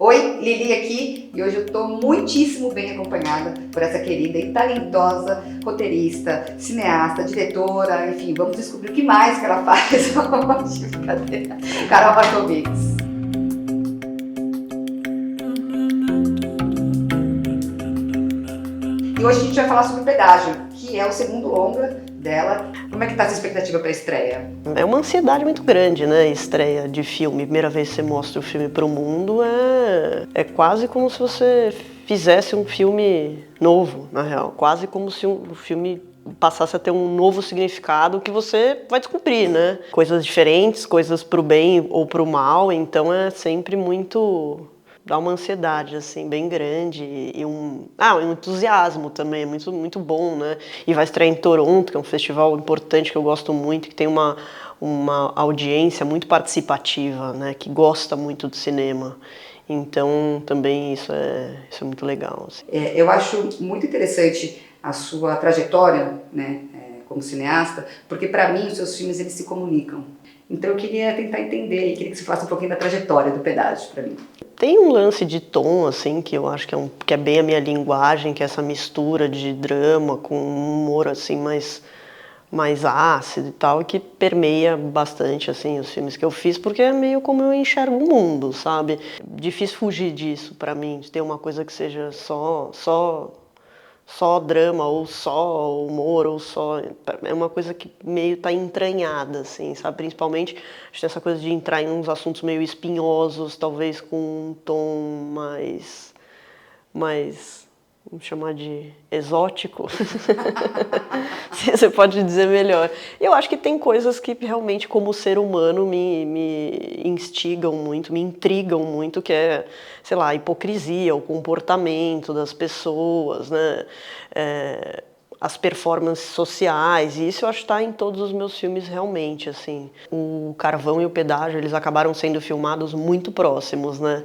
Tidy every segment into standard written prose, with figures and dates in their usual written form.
Oi, Lili aqui, e hoje eu estou muitíssimo bem acompanhada por essa querida e talentosa roteirista, cineasta, diretora, enfim, vamos descobrir o que mais que ela faz hoje. Brincadeira. Carol Bartolomez. E hoje a gente vai falar sobre o Pedágio, que é o segundo longa dela. Como é que tá essa expectativa para a estreia? É uma ansiedade muito grande, né? Estreia de filme, primeira vez que você mostra o filme para o mundo, é quase como se você fizesse um filme novo, na real. Quase como se o filme passasse a ter um novo significado que você vai descobrir, né? Coisas diferentes, coisas pro bem ou pro mal, então é sempre muito... dá uma ansiedade, assim, bem grande e um entusiasmo também, muito, muito bom, né? E vai estrear em Toronto, que é um festival importante que eu gosto muito, que tem uma audiência muito participativa, né? Que gosta muito do cinema. Então, também isso é muito legal. Assim. Eu acho muito interessante a sua trajetória, né, como cineasta, porque para mim os seus filmes eles se comunicam. Então eu queria tentar entender e queria que você falasse um pouquinho da trajetória do Pedágio para mim. Tem um lance de tom, assim, que eu acho que é bem a minha linguagem, que é essa mistura de drama com humor, assim, mais ácido e tal, que permeia bastante, assim, os filmes que eu fiz, porque é meio como eu enxergo o mundo, sabe? Difícil fugir disso pra mim, de ter uma coisa que seja só drama, ou só humor, ou só... É uma coisa que meio tá entranhada, assim, sabe? Principalmente, acho que tem essa coisa de entrar em uns assuntos meio espinhosos, talvez com um tom mais vamos chamar de exótico, você pode dizer melhor. Eu acho que tem coisas que realmente, como ser humano, me instigam muito, me intrigam muito, que é, sei lá, a hipocrisia, o comportamento das pessoas, né? As performances sociais, e isso eu acho que está em todos os meus filmes realmente, assim. O Carvão e o Pedágio, eles acabaram sendo filmados muito próximos, né?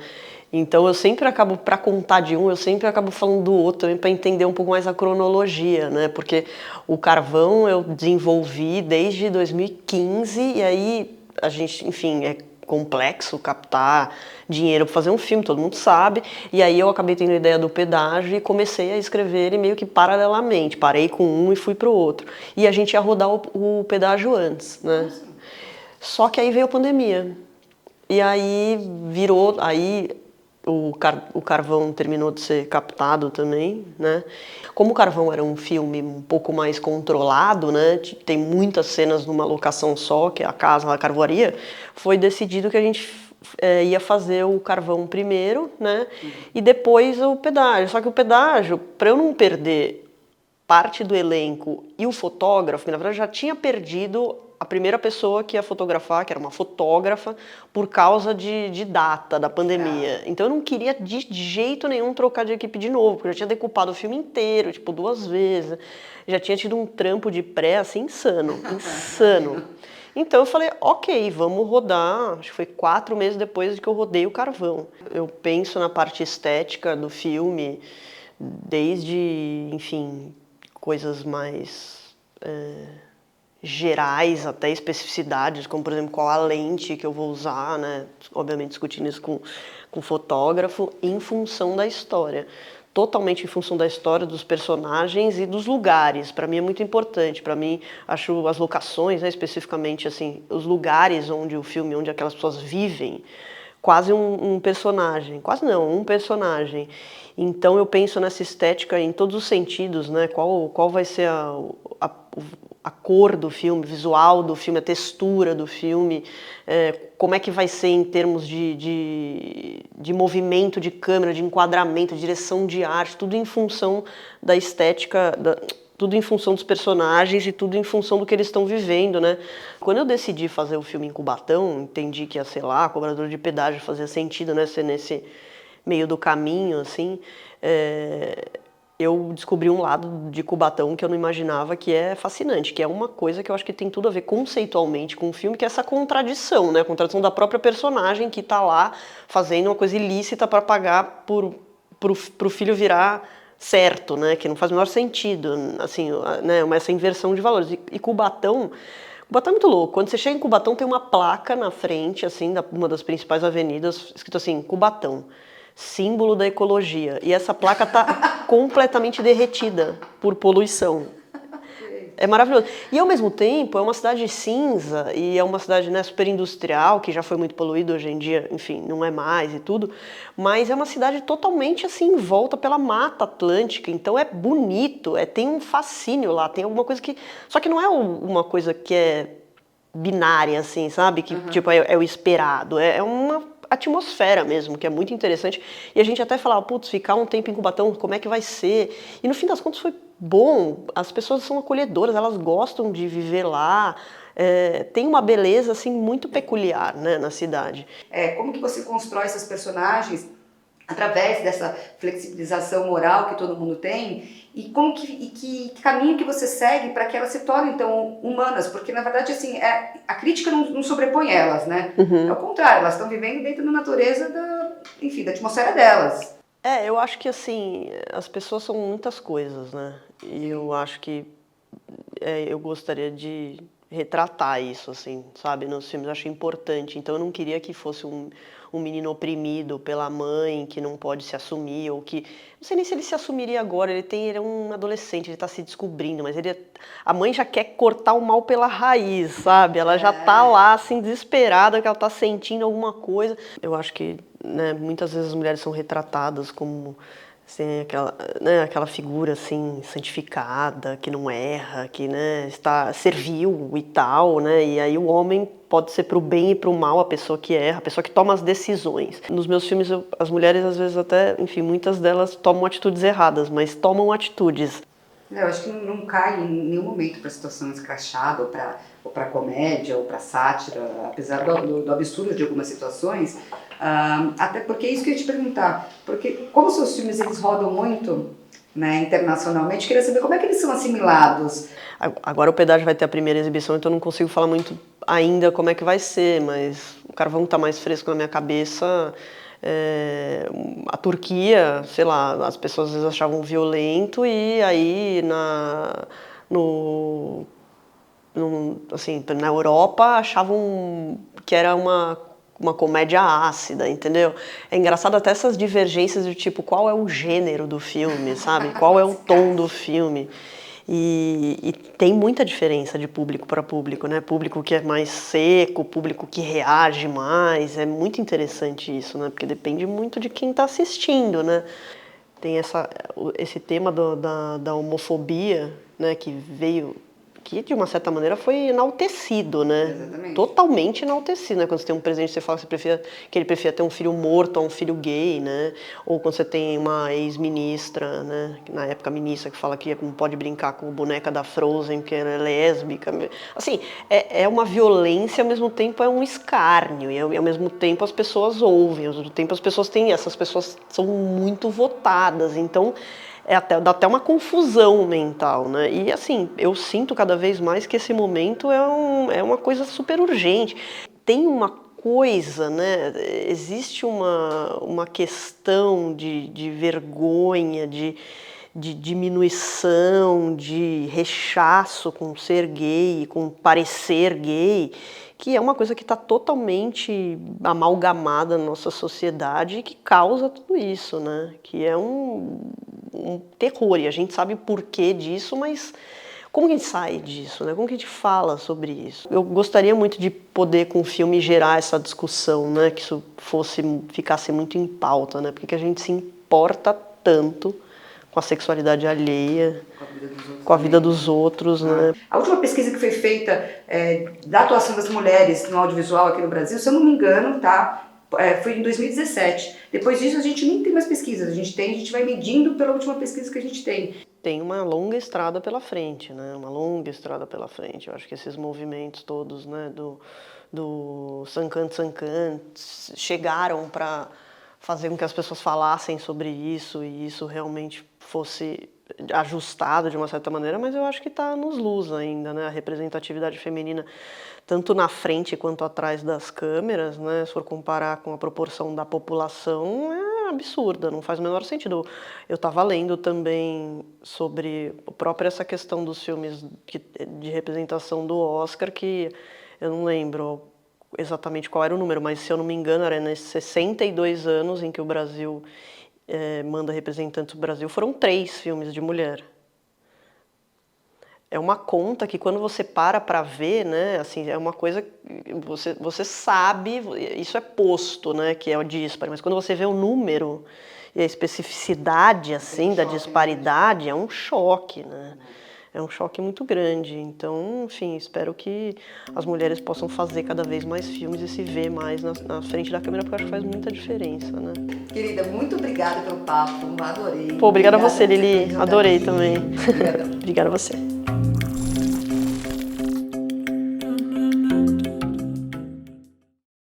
Então eu sempre acabo, para contar de um, eu sempre acabo falando do outro também para entender um pouco mais a cronologia, né? Porque o Carvão eu desenvolvi desde 2015 e aí a gente, enfim, é complexo captar dinheiro para fazer um filme, todo mundo sabe. E aí eu acabei tendo a ideia do Pedágio e comecei a escrever ele meio que paralelamente. Parei com um e fui pro outro. E a gente ia rodar o Pedágio antes, né? Só que aí veio a pandemia. E aí virou, o Carvão terminou de ser captado também, né? Como o Carvão era um filme um pouco mais controlado, né? Tem muitas cenas numa locação só, que é a casa, a carvoaria, foi decidido que a gente ia fazer o Carvão primeiro, né? E depois o Pedágio. Só que o Pedágio, para eu não perder parte do elenco e o fotógrafo, que na verdade já tinha perdido a primeira pessoa que ia fotografar, que era uma fotógrafa, por causa de data da pandemia. Então eu não queria de jeito nenhum trocar de equipe de novo, porque eu já tinha decupado o filme inteiro, tipo, 2 vezes. Já tinha tido um trampo de pré, assim, insano. Então eu falei, ok, vamos rodar, acho que foi 4 meses depois de que eu rodei o Carvão. Eu penso na parte estética do filme, desde, enfim, coisas mais gerais até especificidades, como por exemplo qual a lente que eu vou usar, né? Obviamente discutindo isso com o fotógrafo, em função da história. Totalmente em função da história, dos personagens e dos lugares. Para mim é muito importante. Para mim, acho as locações, né, especificamente assim, os lugares onde o filme, onde aquelas pessoas vivem, quase um personagem. Quase não, um personagem. Então eu penso nessa estética em todos os sentidos, né? Qual vai ser a cor do filme, o visual do filme, a textura do filme, como é que vai ser em termos de movimento de câmera, de enquadramento, de direção de arte, tudo em função da estética, tudo em função dos personagens e tudo em função do que eles estão vivendo, né? Quando eu decidi fazer o filme em Cubatão, entendi que ia ser lá, cobrador de pedágio fazia sentido, né, ser nesse meio do caminho, assim, eu descobri um lado de Cubatão que eu não imaginava, que é fascinante, que é uma coisa que eu acho que tem tudo a ver conceitualmente com o filme, que é essa contradição, né? A contradição da própria personagem que está lá fazendo uma coisa ilícita para pagar pro filho virar certo, né? Que não faz o menor sentido, assim, né? Essa inversão de valores. E Cubatão é muito louco. Quando você chega em Cubatão, tem uma placa na frente, assim, uma das principais avenidas, escrito assim, Cubatão. símbolo da ecologia. E essa placa está completamente derretida por poluição. É maravilhoso. E ao mesmo tempo é uma cidade cinza e é uma cidade, né, super industrial, que já foi muito poluída hoje em dia, enfim, não é mais e tudo, mas é uma cidade totalmente assim envolta pela Mata Atlântica, então é bonito, tem um fascínio lá, tem alguma coisa que... Só que não é uma coisa que é binária, assim, sabe? Que tipo, é o esperado, é uma atmosfera mesmo, que é muito interessante. E a gente até falava, putz, ficar um tempo em Cubatão, como é que vai ser? E no fim das contas foi bom, as pessoas são acolhedoras, elas gostam de viver lá, tem uma beleza assim muito peculiar, né, na cidade. Como que você constrói esses personagens através dessa flexibilização moral que todo mundo tem e que caminho que você segue para que elas se tornem então humanas, porque na verdade assim a crítica não sobrepõe elas, né? É o contrário, elas estão vivendo dentro da natureza da atmosfera delas. Eu acho que assim, as pessoas são muitas coisas, né? E eu acho que eu gostaria de retratar isso, assim, sabe, nos filmes. Eu achei importante. Então eu não queria que fosse um menino oprimido pela mãe, que não pode se assumir, ou que... Não sei nem se ele se assumiria agora, ele é um adolescente, ele está se descobrindo, mas a mãe já quer cortar o mal pela raiz, sabe? Ela já tá lá, assim, desesperada, que ela tá sentindo alguma coisa. Eu acho que, né, muitas vezes as mulheres são retratadas como... Assim, aquela figura assim santificada, que não erra, que, né, está servil e tal, né? E aí o homem pode ser para o bem e para o mal, a pessoa que erra, a pessoa que toma as decisões. Nos meus filmes, as mulheres às vezes até, enfim, muitas delas tomam atitudes erradas, mas tomam atitudes. Eu acho que não cai em nenhum momento para situação escrachada ou para comédia ou para sátira, apesar do absurdo de algumas situações. Até porque é isso que eu ia te perguntar, porque como os seus filmes eles rodam muito, né, internacionalmente, eu queria saber como é que eles são assimilados. Agora o Pedágio vai ter a primeira exibição, então eu não consigo falar muito ainda como é que vai ser, mas o Carvão está mais fresco na minha cabeça. A Turquia, sei lá, as pessoas às vezes achavam violento e aí assim, na Europa achavam que era uma comédia ácida, entendeu? É engraçado até essas divergências de tipo, qual é o gênero do filme, sabe? Qual é o tom do filme? E tem muita diferença de público para público, né? Público que é mais seco, público que reage mais. É muito interessante isso, né? Porque depende muito de quem está assistindo, né? Tem esse tema da homofobia, né? Que de uma certa maneira foi enaltecido, né? Exatamente. Totalmente enaltecido, né? Quando você tem um presidente, você fala que ele preferia ter um filho morto a um filho gay, né? Ou quando você tem uma ex-ministra, né? Na época ministra, que fala que não pode brincar com a boneca da Frozen, porque ela é lésbica. Assim, é uma violência, ao mesmo tempo é um escárnio, e ao mesmo tempo as pessoas ouvem, ao mesmo tempo essas pessoas são muito votadas, então... dá até uma confusão mental, né? E assim, eu sinto cada vez mais que esse momento é uma coisa super urgente. Tem uma coisa, né? Existe uma questão de vergonha, de diminuição, de rechaço com ser gay, com parecer gay, que é uma coisa que está totalmente amalgamada na nossa sociedade e que causa tudo isso, né? Que é um terror, e a gente sabe o porquê disso, mas como que a gente sai disso, né? Como que a gente fala sobre isso? Eu gostaria muito de poder, com o filme, gerar essa discussão, né? Que isso ficasse muito em pauta, né? Porque que a gente se importa tanto com a sexualidade alheia, com a vida dos outros, né? A última pesquisa que foi feita da atuação das mulheres no audiovisual aqui no Brasil, se eu não me engano, tá? Foi em 2017. Depois disso a gente nem tem mais pesquisas, a gente vai medindo pela última pesquisa que a gente tem. Tem uma longa estrada pela frente, né? Uma longa estrada pela frente. Eu acho que esses movimentos todos, né, do Sankan chegaram para fazer com que as pessoas falassem sobre isso e isso realmente fosse ajustado de uma certa maneira, mas eu acho que está nos luz ainda, né? A representatividade feminina, tanto na frente quanto atrás das câmeras, né? Se for comparar com a proporção da população, é absurda, não faz o menor sentido. Eu estava lendo também sobre essa questão dos filmes de representação do Oscar, que eu não lembro exatamente qual era o número, mas se eu não me engano era nesses 62 anos em que o Brasil manda representantes do Brasil, foram 3 filmes de mulher. É uma conta que quando você para ver, né, assim, é uma coisa que você sabe, isso é posto, né, que é o disparo, mas quando você vê o número e a especificidade, assim, da disparidade, é um choque, né, é um choque muito grande. Então, enfim, espero que as mulheres possam fazer cada vez mais filmes e se ver mais na frente da câmera, porque eu acho que faz muita diferença, né. Querida, muito obrigada pelo papo, adorei. Pô, obrigada a você, Lili, adorei aqui. também. Obrigadão. Obrigada a você.